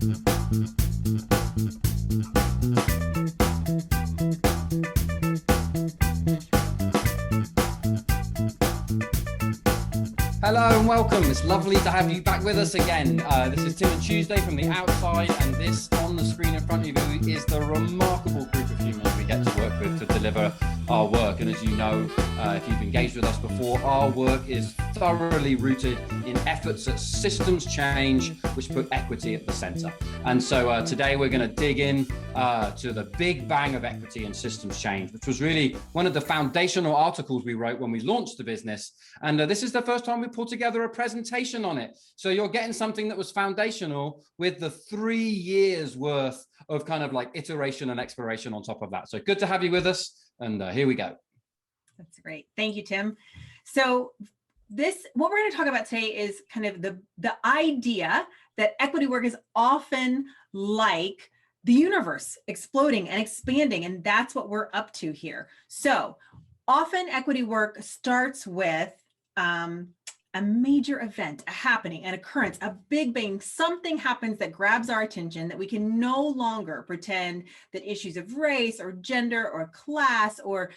Hello and welcome. It's lovely to have you back with us again. This is Tim and Tuesday from the outside, and this on the screen in front of you is the remarkable group of humans we get to work with to deliver our work. And as you know, if you've engaged with us before, our work is thoroughly rooted in efforts at systems change, which put equity at the center. And so today we're going to dig in to the big bang of equity and systems change, which was really one of the foundational articles we wrote when we launched the business. And this is the first time we pulled together a presentation on it. So you're getting something that was foundational with the 3 years worth of kind of like iteration and exploration on top of that. So good to have you with us. And here we go. That's great. Thank you, Tim. So what we're going to talk about today is kind of the idea that equity work is often like the universe exploding and expanding, and that's what we're up to here. So often equity work starts with a major event, a happening, an occurrence, a big bang, something happens that grabs our attention that we can no longer pretend that issues of race or gender or class or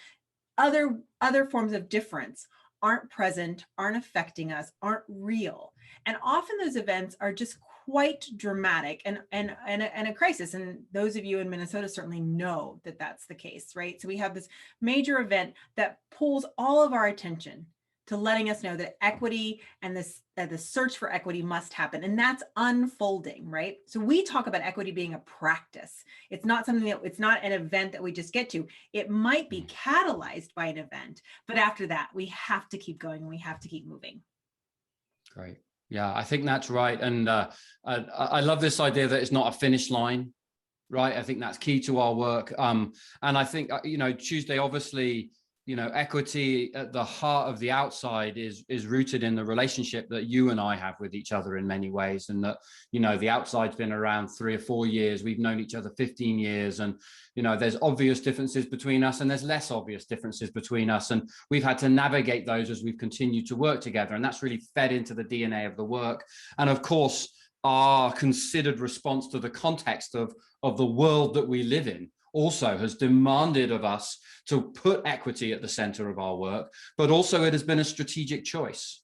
other forms of difference aren't present, aren't affecting us, aren't real. And often those events are just quite dramatic and a crisis. And those of you in Minnesota certainly know that that's the case, right? So we have this major event that pulls all of our attention to letting us know that equity and the search for equity must happen. And that's unfolding, right? So we talk about equity being a practice. It's not something it's not an event that we just get to. It might be catalyzed by an event, but after that, we have to keep going and we have to keep moving. Great. Yeah, I think that's right. And I love this idea that it's not a finish line, right? I think that's key to our work. And I think, Tuesday, obviously, equity at the heart of the outside is rooted in the relationship that you and I have with each other in many ways. And that, the outside's been around 3 or 4 years. We've known each other 15 years. And, there's obvious differences between us and there's less obvious differences between us. And we've had to navigate those as we've continued to work together. And that's really fed into the DNA of the work. And of course, our considered response to the context of the world that we live in also has demanded of us to put equity at the center of our work, but also it has been a strategic choice,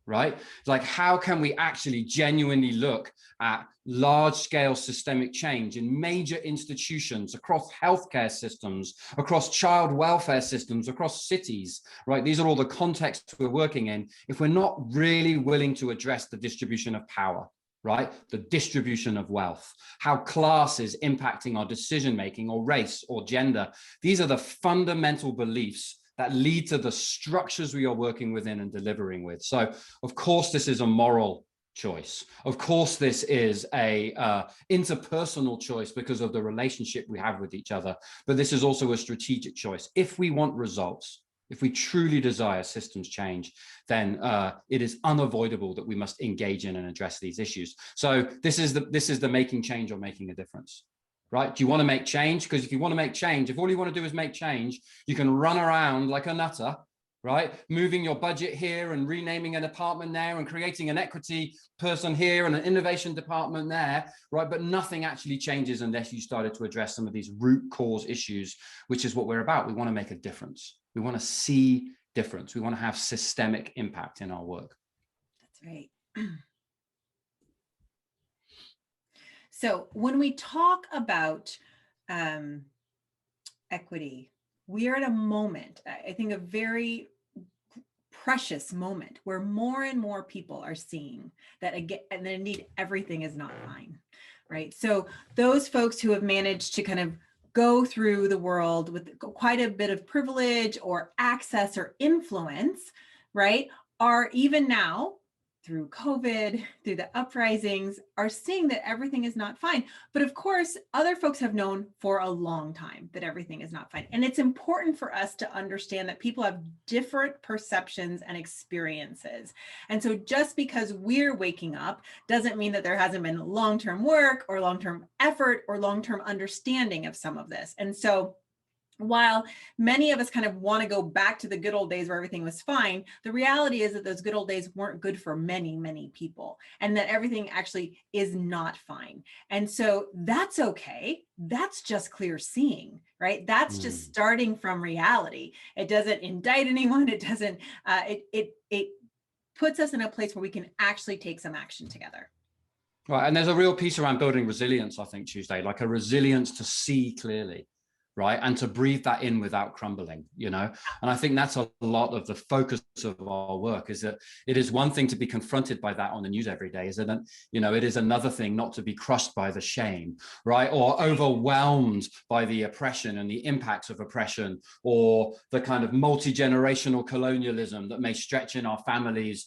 right? Like, how can we actually genuinely look at large-scale systemic change in major institutions, across healthcare systems, across child welfare systems, across cities, right? These are all the contexts we're working in, if we're not really willing to address the distribution of power, right? The distribution of wealth, how class is impacting our decision-making, or race or gender. These are the fundamental beliefs that lead to the structures we are working within and delivering with. So of course, this is a moral choice. Of course, this is a interpersonal choice because of the relationship we have with each other. But this is also a strategic choice. If we want results, if we truly desire systems change, then it is unavoidable that we must engage in and address these issues. So this is the making change or making a difference, right? Do you want to make change? Because if you want to make change, if all you want to do is make change, you can run around like a nutter, right? Moving your budget here and renaming an department there and creating an equity person here and an innovation department there, right? But nothing actually changes unless you started to address some of these root cause issues, which is what we're about. We want to make a difference. We want to see difference. We want to have systemic impact in our work. That's right. So when we talk about equity, we are at a moment, I think a very precious moment, where more and more people are seeing that, again, and indeed everything is not fine, right? So those folks who have managed to kind of go through the world with quite a bit of privilege or access or influence, right, are even now, through COVID, through the uprisings, are seeing that everything is not fine. But of course, other folks have known for a long time that everything is not fine. And it's important for us to understand that people have different perceptions and experiences. And so just because we're waking up doesn't mean that there hasn't been long-term work or long-term effort or long-term understanding of some of this. And so while many of us kind of want to go back to the good old days where everything was fine, the reality is that those good old days weren't good for many, many people, and that everything actually is not fine. And so that's okay. That's just clear seeing, right? That's just starting from reality. It doesn't indict anyone. It doesn't, it puts us in a place where we can actually take some action together. Right. And there's a real piece around building resilience, I think, Tuesday, like a resilience to see clearly, right? And to breathe that in without crumbling, you know? And I think that's a lot of the focus of our work, is that it is one thing to be confronted by that on the news every day, isn't it? You know, it is another thing not to be crushed by the shame, right? Or overwhelmed by the oppression and the impacts of oppression, or the kind of multi-generational colonialism that may stretch in our families,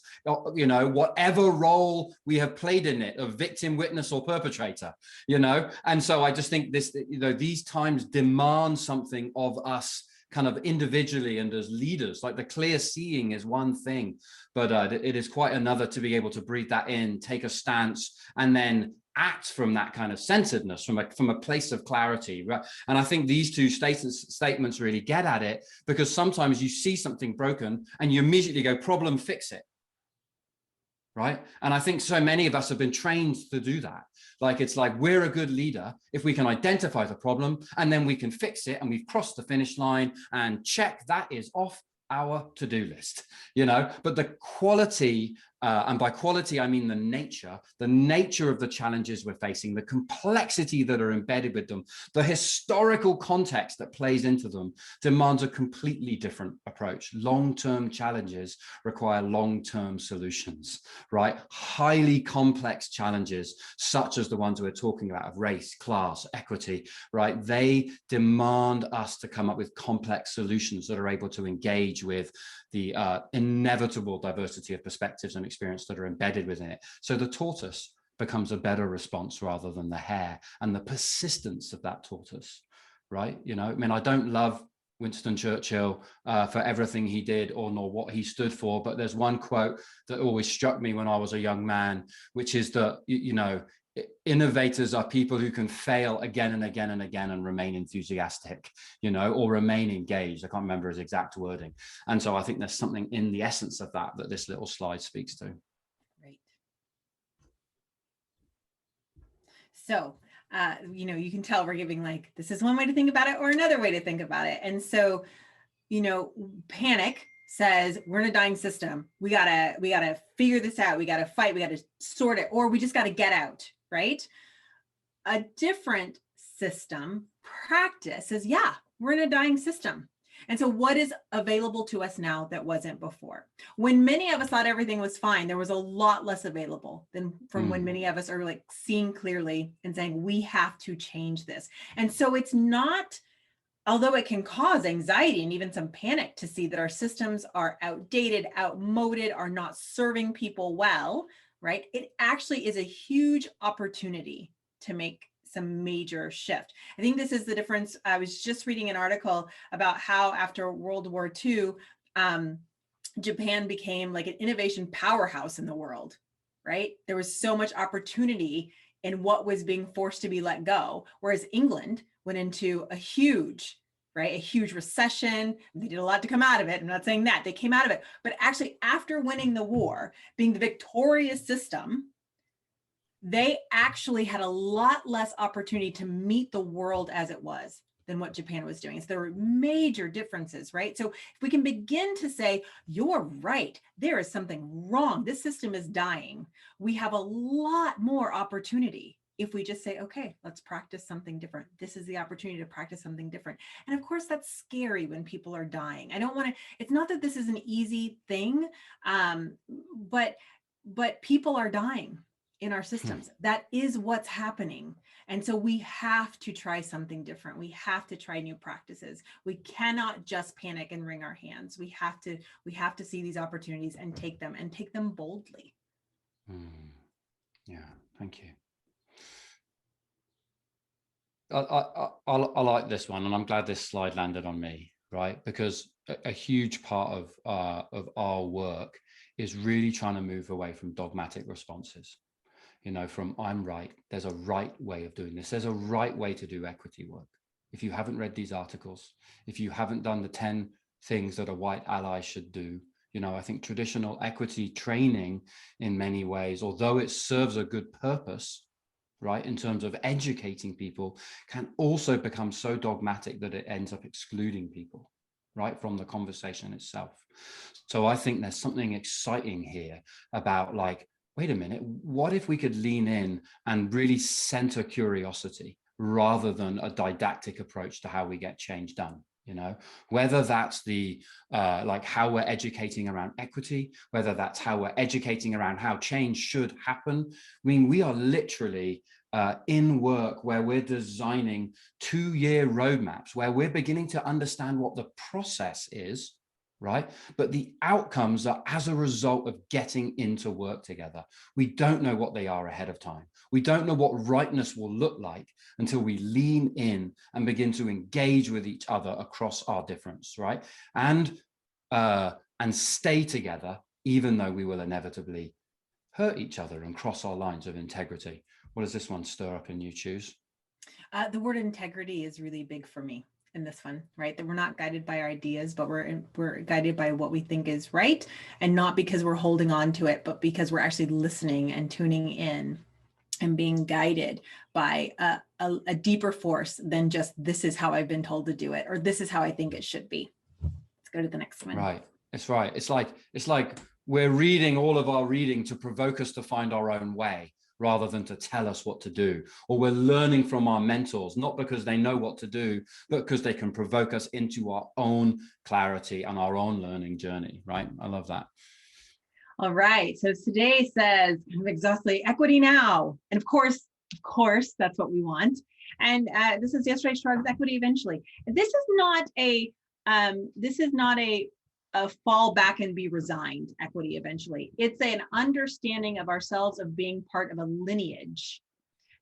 you know, whatever role we have played in it, of victim, witness, or perpetrator, you know? And so I just think this, you know, these times demand something of us kind of individually and as leaders. Like, the clear seeing is one thing, but it is quite another to be able to breathe that in, take a stance, and then act from that kind of centeredness, from a place of clarity, right? And I think these two statements really get at it, because sometimes you see something broken and you immediately go, problem, fix it. Right. And I think so many of us have been trained to do that. Like, it's like, we're a good leader if we can identify the problem and then we can fix it, and we've crossed the finish line and check, that is off our to-do list, you know. But the quality, and by quality I mean the nature of the challenges we're facing, the complexity that are embedded with them, the historical context that plays into them, demands a completely different approach. Long-term challenges require long-term solutions, right? Highly complex challenges, such as the ones we're talking about, of race, class, equity, right? They demand us to come up with complex solutions that are able to engage with the inevitable diversity of perspectives and experience that are embedded within it. So the tortoise becomes a better response rather than the hare, and the persistence of that tortoise, right? You know, I mean, I don't love Winston Churchill for everything he did, or nor what he stood for, but there's one quote that always struck me when I was a young man, which is that, you know, innovators are people who can fail again and again and again and remain enthusiastic, you know, or remain engaged. I can't remember his exact wording. And so I think there's something in the essence of that this little slide speaks to. Right. So, you know, you can tell we're giving, like, this is one way to think about it or another way to think about it. And so, you know, panic says we're in a dying system. We gotta figure this out. We gotta fight. We gotta sort it, or we just gotta get out, right? A different system practice is, yeah, we're in a dying system. And so what is available to us now that wasn't before? When many of us thought everything was fine, there was a lot less available than from when many of us are like seeing clearly and saying, we have to change this. And so it's not, although it can cause anxiety and even some panic to see that our systems are outdated, outmoded, are not serving people well, right? It actually is a huge opportunity to make some major shift. I think this is the difference. I was just reading an article about how after World War II, Japan became like an innovation powerhouse in the world, right? There was so much opportunity in what was being forced to be let go, whereas England went into a huge recession. They did a lot to come out of it. I'm not saying that they came out of it, but actually after winning the war, being the victorious system, they actually had a lot less opportunity to meet the world as it was than what Japan was doing. So there were major differences, right? So if we can begin to say, you're right, there is something wrong, this system is dying, we have a lot more opportunity if we just say, okay, let's practice something different. This is the opportunity to practice something different. And of course, that's scary when people are dying. I don't want to, it's not that this is an easy thing, but people are dying in our systems. That is what's happening. And so we have to try something different. We have to try new practices. We cannot just panic and wring our hands. We have to see these opportunities and take them boldly. Yeah, thank you. I like this one, and I'm glad this slide landed on me, right? Because a huge part of our work is really trying to move away from dogmatic responses. You know, from I'm right, there's a right way of doing this. There's a right way to do equity work, if you haven't read these articles, if you haven't done the 10 things that a white ally should do. You know, I think traditional equity training in many ways, although it serves a good purpose, right, in terms of educating people, can also become so dogmatic that it ends up excluding people, right, from the conversation itself. So I think there's something exciting here about, like, wait a minute, what if we could lean in and really center curiosity rather than a didactic approach to how we get change done? You know, whether that's the like how we're educating around equity, whether that's how we're educating around how change should happen. I mean, we are literally in work where we're designing 2-year roadmaps, where we're beginning to understand what the process is, right? But the outcomes are as a result of getting into work together. We don't know what they are ahead of time. We don't know what rightness will look like until we lean in and begin to engage with each other across our difference, right? And stay together, even though we will inevitably hurt each other and cross our lines of integrity. What does this one stir up in you, Choose? The word integrity is really big for me in this one, right? That we're not guided by our ideas, but we're guided by what we think is right, and not because we're holding on to it, but because we're actually listening and tuning in and being guided by a deeper force than just, this is how I've been told to do it, or this is how I think it should be. Let's go to the next one. Right. It's right. It's like we're reading all of our reading to provoke us to find our own way, rather than to tell us what to do. Or we're learning from our mentors, not because they know what to do, but because they can provoke us into our own clarity and our own learning journey, right? I love that. All right, so today says, exhaustively, equity now. And of course, that's what we want. And this is Yesterday Shrugs, equity eventually. This is not a fall back and be resigned equity eventually. It's an understanding of ourselves, of being part of a lineage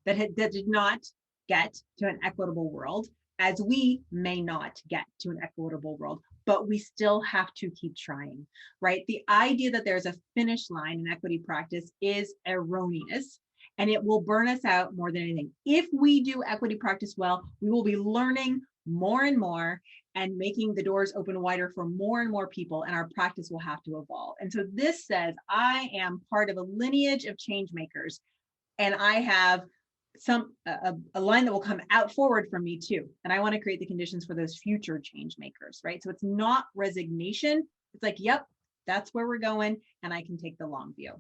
that did not get to an equitable world, as we may not get to an equitable world, but we still have to keep trying, right? The idea that there's a finish line in equity practice is erroneous, and it will burn us out more than anything. If we do equity practice well, we will be learning more and more and making the doors open wider for more and more people, and our practice will have to evolve. And so this says, I am part of a lineage of change makers, and I have a line that will come out forward from me too. And I want to create the conditions for those future change makers, right? So it's not resignation. It's like, yep, that's where we're going, and I can take the long view.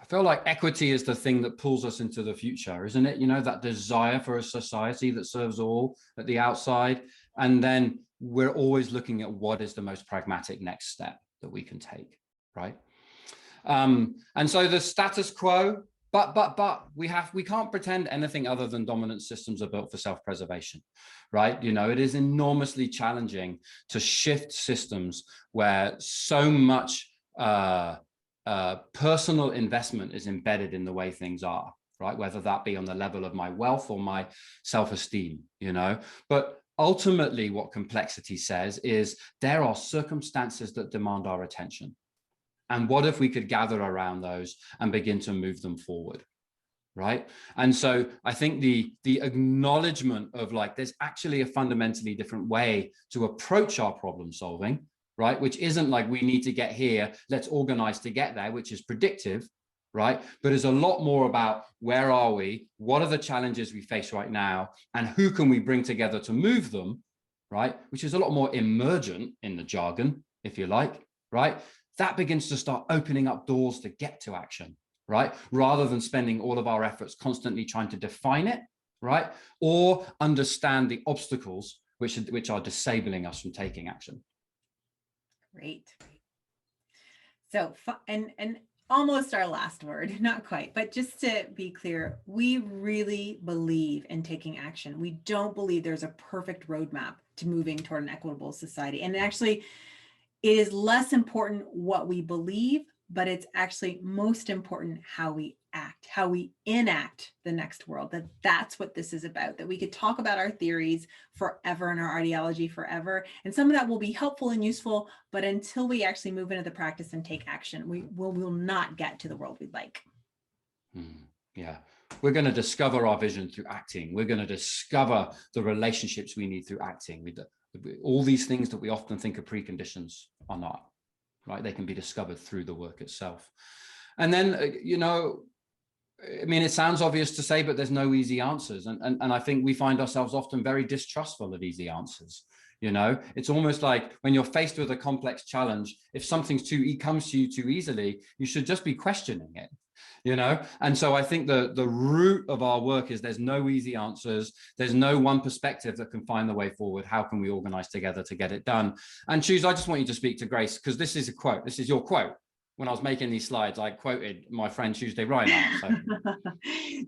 I feel like equity is the thing that pulls us into the future, isn't it? You know, that desire for a society that serves all at the outside. And then we're always looking at what is the most pragmatic next step that we can take, right? And so the status quo, but we can't pretend anything other than dominant systems are built for self-preservation, right? You know, it is enormously challenging to shift systems where so much personal investment is embedded in the way things are, right? Whether that be on the level of my wealth or my self-esteem, you know. But ultimately, what complexity says is there are circumstances that demand our attention. And what if we could gather around those and begin to move them forward, right? And so I think the acknowledgement of, like, there's actually a fundamentally different way to approach our problem solving, right? Which isn't like we need to get here, let's organize to get there, which is predictive, right? But it's a lot more about where are we, what are the challenges we face right now, and who can we bring together to move them, right? Which is a lot more emergent in the jargon, if you like, right? That begins to start opening up doors to get to action, right? Rather than spending all of our efforts constantly trying to define it, right? Or understand the obstacles which are disabling us from taking action. Great. So, and almost our last word, not quite, but just to be clear, we really believe in taking action. We don't believe there's a perfect roadmap to moving toward an equitable society. And actually, it is less important what we believe, but it's actually most important how we act, how we enact the next world. That's what this is about, that we could talk about our theories forever and our ideology forever. And some of that will be helpful and useful, but until we actually move into the practice and take action, we will not get to the world we'd like. Yeah. We're going to discover our vision through acting. We're going to discover the relationships we need through acting. All these things that we often think are preconditions are not, right? They can be discovered through the work itself. And then, you know, I mean, it sounds obvious to say, but there's no easy answers. And I think we find ourselves often very distrustful of easy answers. You know, it's almost like when you're faced with a complex challenge, if something comes to you too easily, you should just be questioning it, you know? And so I think the root of our work is there's no easy answers. There's no one perspective that can find the way forward. How can we organize together to get it done? And Choose, I just want you to speak to Grace, because this is a quote. This is your quote. When I was making these slides, I quoted my friend Tuesday Ryan-Hart.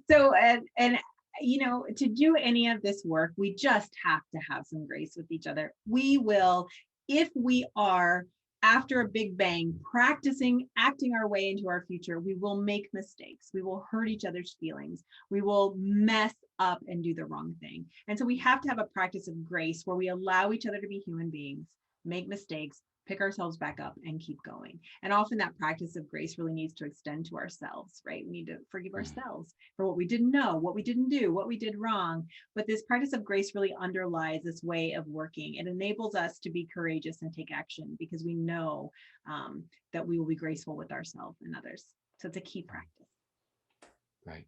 So, and you know, to do any of this work, we just have to have some grace with each other. We will, if we are after a big bang practicing acting our way into our future, we will make mistakes. We will hurt each other's feelings. We will mess up and do the wrong thing. And so we have to have a practice of grace where we allow each other to be human beings, make mistakes, pick ourselves back up and keep going. And often that practice of grace really needs to extend to ourselves, right? We need to forgive ourselves for what we didn't know, what we didn't do, what we did wrong. But this practice of grace really underlies this way of working. It enables us to be courageous and take action because we know that we will be graceful with ourselves and others. So it's a key practice. Great.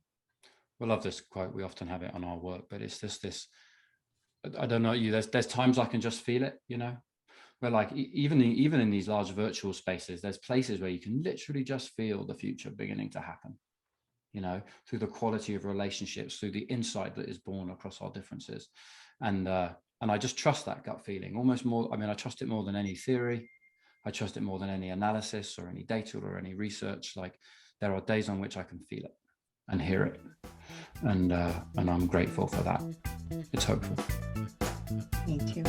We love this quote. We often have it on our work, but it's just this, I don't know, there's times I can just feel it, you know? Where like even in these large virtual spaces, there's places where you can literally just feel the future beginning to happen, you know, through the quality of relationships, through the insight that is born across our differences. And I just trust that gut feeling almost more. I mean, I trust it more than any theory. I trust it more than any analysis or any data or any research. Like there are days on which I can feel it and hear it. And I'm grateful for that. It's hopeful. Me too.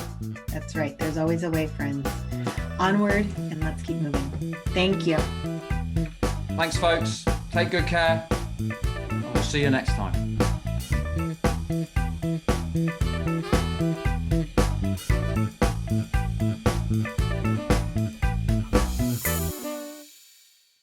That's right. There's always a way, friends. Onward and let's keep moving. Thank you. Thanks, folks. Take good care. We'll see you next time.